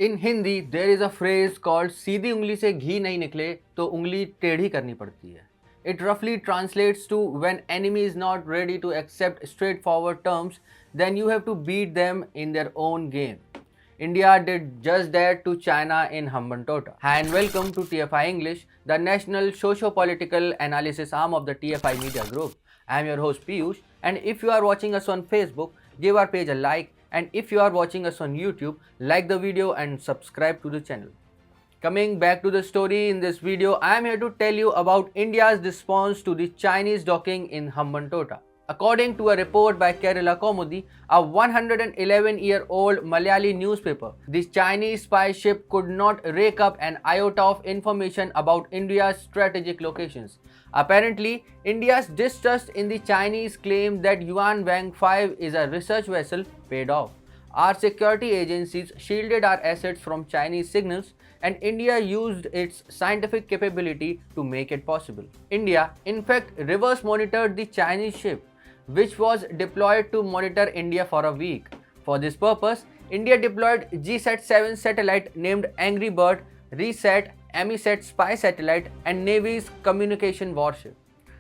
In Hindi, there is a phrase called सीधी उंगली से घी नहीं निकले तो उंगली टेढ़ी करनी पड़ती है. It roughly translates to when enemy is not ready to accept straightforward terms, then you have to beat them in their own game. India did just that to China in Hambantota. Hi and welcome to TFI English, the national socio-political analysis arm of the TFI Media Group. I am your host Piyush, and if you are watching us on Facebook, give our page a like, and if you are watching us on YouTube, like the video and subscribe to the channel. Coming back to the story, in this video, I am here to tell you about India's response to the Chinese docking in Hambantota. According to a report by Kerala Kaumudi, a 111-year-old Malayali newspaper, the Chinese spy ship could not rake up an iota of information about India's strategic locations. Apparently, India's distrust in the Chinese claim that Yuan Wang 5 is a research vessel paid off. Our security agencies shielded our assets from Chinese signals, and India used its scientific capability to make it possible. India, in fact, reverse monitored the Chinese ship, which was deployed to monitor India for a week. For this purpose, India deployed GSAT-7 satellite named Angry Bird, RESAT, EMISAT spy satellite, and Navy's communication warship.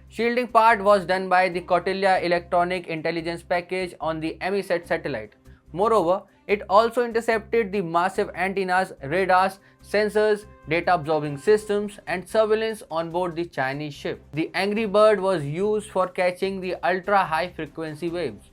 Shielding part was done by the Kautilya electronic intelligence package on the EMISAT satellite. Moreover, it also intercepted the massive antennas, radars, sensors, data absorbing systems, and surveillance on board the Chinese ship. The Angry Bird was used for catching the ultra high frequency waves.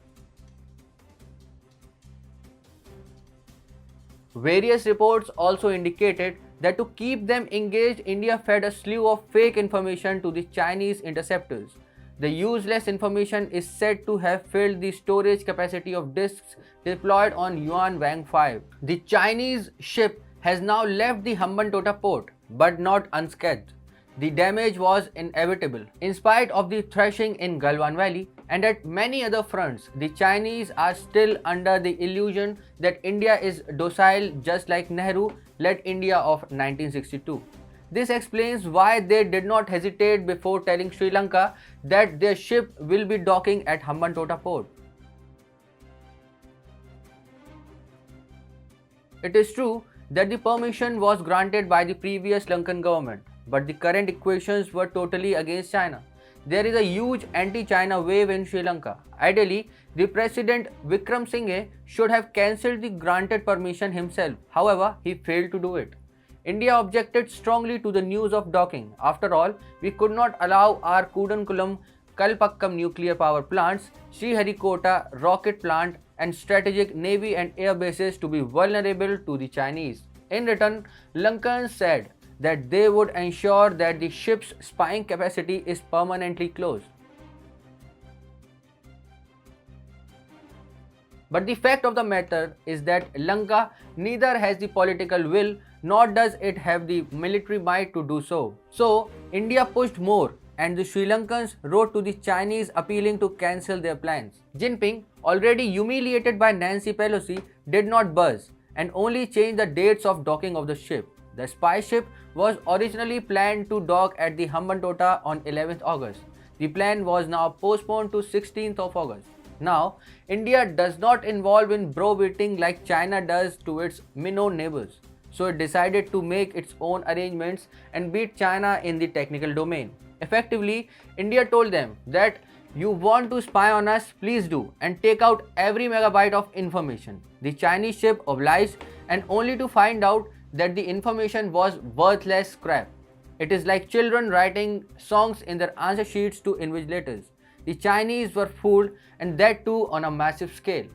Various reports also indicated that to keep them engaged, India fed a slew of fake information to the Chinese interceptors. The useless information is said to have filled the storage capacity of disks deployed on Yuan Wang 5. The Chinese ship has now left the Hambantota port, but not unscathed. The damage was inevitable. In spite of the thrashing in Galwan Valley and at many other fronts, the Chinese are still under the illusion that India is docile, just like Nehru led India of 1962. This explains why they did not hesitate before telling Sri Lanka that their ship will be docking at Hambantota port. It is true that the permission was granted by the previous Lankan government, but the current equations were totally against China. There is a huge anti-China wave in Sri Lanka. Ideally, the President Vikram Singhe should have cancelled the granted permission himself. However, he failed to do it. India objected strongly to the news of docking. After all, we could not allow our Kudankulam, Kalpakkam nuclear power plants, Sriharikota rocket plant, and strategic navy and air bases to be vulnerable to the Chinese. In return, Lankans said that they would ensure that the ship's spying capacity is permanently closed. But the fact of the matter is that Lanka neither has the political will nor does it have the military might to do so. So, India pushed more, and the Sri Lankans wrote to the Chinese appealing to cancel their plans. Jinping, already humiliated by Nancy Pelosi, did not buzz and only changed the dates of docking of the ship. The spy ship was originally planned to dock at the Hambantota on 11th August. The plan was now postponed to 16th of August. Now, India does not involve in bro-beating like China does to its minnow neighbors. So it decided to make its own arrangements and beat China in the technical domain. Effectively, India told them that you want to spy on us, please do, and take out every megabyte of information. The Chinese ship obliged, and only to find out that the information was worthless scrap. It is like children writing songs in their answer sheets to invigilators. The Chinese were fooled, and that too on a massive scale.